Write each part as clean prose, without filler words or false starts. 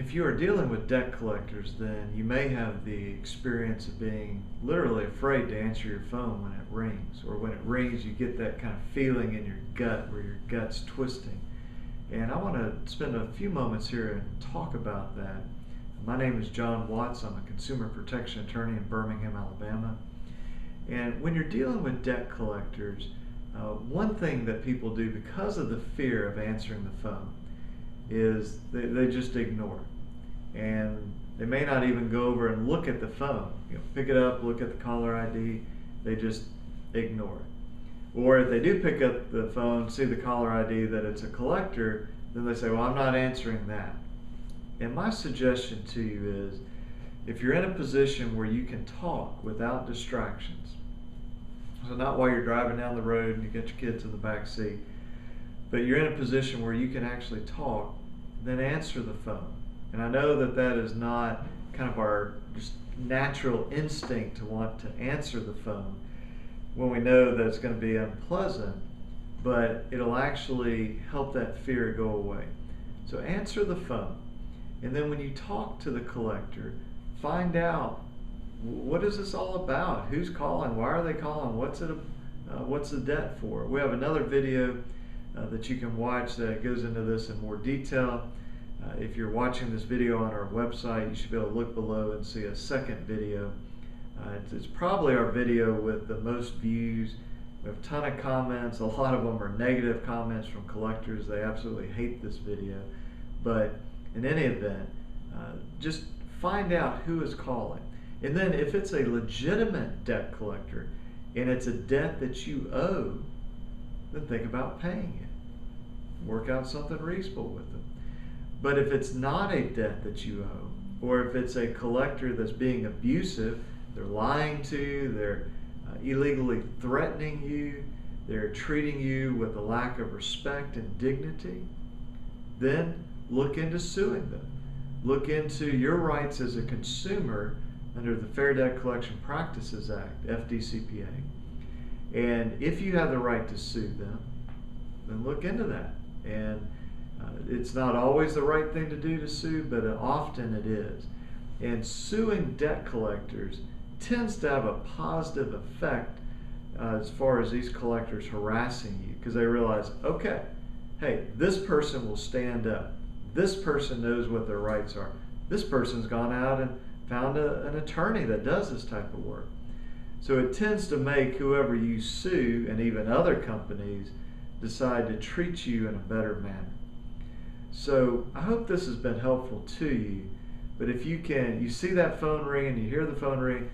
If you are dealing with debt collectors, then you may have the experience of being literally afraid to answer your phone when it rings, or when it rings you get that kind of feeling in your gut where your gut's twisting. And I want to spend a few moments here and talk about that. My name is John Watts. I'm a consumer protection attorney in Birmingham, Alabama. And when you're dealing with debt collectors, one thing that people do because of the fear of answering the phone is they just ignore it. And they may not even go over and look at the phone. Pick it up, look at the caller ID, they just ignore it. Or if they do pick up the phone, see the caller ID that it's a collector, then they say, well, I'm not answering that. And my suggestion to you is, if you're in a position where you can talk without distractions, so not while you're driving down the road and you get your kids in the back seat, but you're in a position where you can actually talk, then answer the phone. And I know that that is not kind of our just natural instinct to want to answer the phone when we know that it's going to be unpleasant, but it'll actually help that fear go away. So answer the phone. And then when you talk to the collector, find out, what is this all about? Who's calling? Why are they calling? What's the debt for? We have another video that you can watch that goes into this in more detail. If you're watching this video on our website, you should be able to look below and see a second video. It's probably our video with the most views. We have a ton of comments. A lot of them are negative comments from collectors. They absolutely hate this video. But in any event, just find out who is calling. And then if it's a legitimate debt collector and it's a debt that you owe, then think about paying it. Work out something reasonable with them. But if it's not a debt that you owe, or if it's a collector that's being abusive, they're lying to you, they're illegally threatening you, they're treating you with a lack of respect and dignity, then look into suing them. Look into your rights as a consumer under the Fair Debt Collection Practices Act, FDCPA. And if you have the right to sue them, then look into that. And it's not always the right thing to do to sue, but often it is. And suing debt collectors tends to have a positive effect as far as these collectors harassing you, because they realize, okay, hey, this person will stand up. This person knows what their rights are. This person's gone out and found an attorney that does this type of work. So it tends to make whoever you sue, and even other companies, decide to treat you in a better manner. So I hope this has been helpful to you. But if you can, you see that phone ring and you hear the phone ring,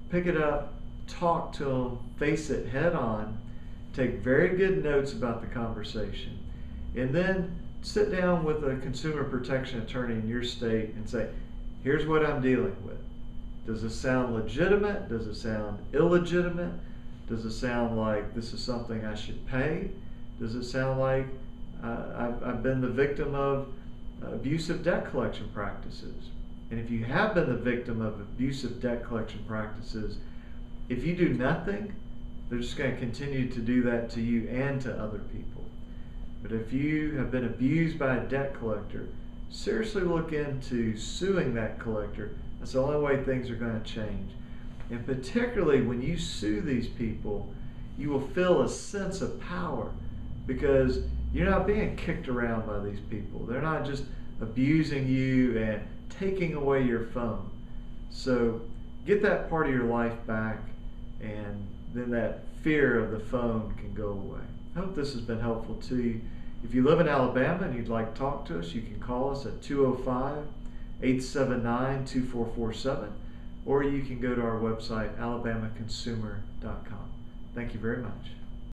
pick it up, talk to them, face it head on, take very good notes about the conversation, and then sit down with a consumer protection attorney in your state and say, here's what I'm dealing with. Does this sound legitimate? Does it sound illegitimate? Does it sound like this is something I should pay? Does it sound like I've been the victim of abusive debt collection practices? And if you have been the victim of abusive debt collection practices, if you do nothing, they're just going to continue to do that to you and to other people. But if you have been abused by a debt collector, seriously look into suing that collector. That's the only way things are going to change. And particularly when you sue these people, you will feel a sense of power, because you're not being kicked around by these people. They're not just abusing you and taking away your phone. So get that part of your life back, and then that fear of the phone can go away. I hope this has been helpful to you. If you live in Alabama and you'd like to talk to us, you can call us at 205-879-2447, or you can go to our website, alabamaconsumer.com. Thank you very much.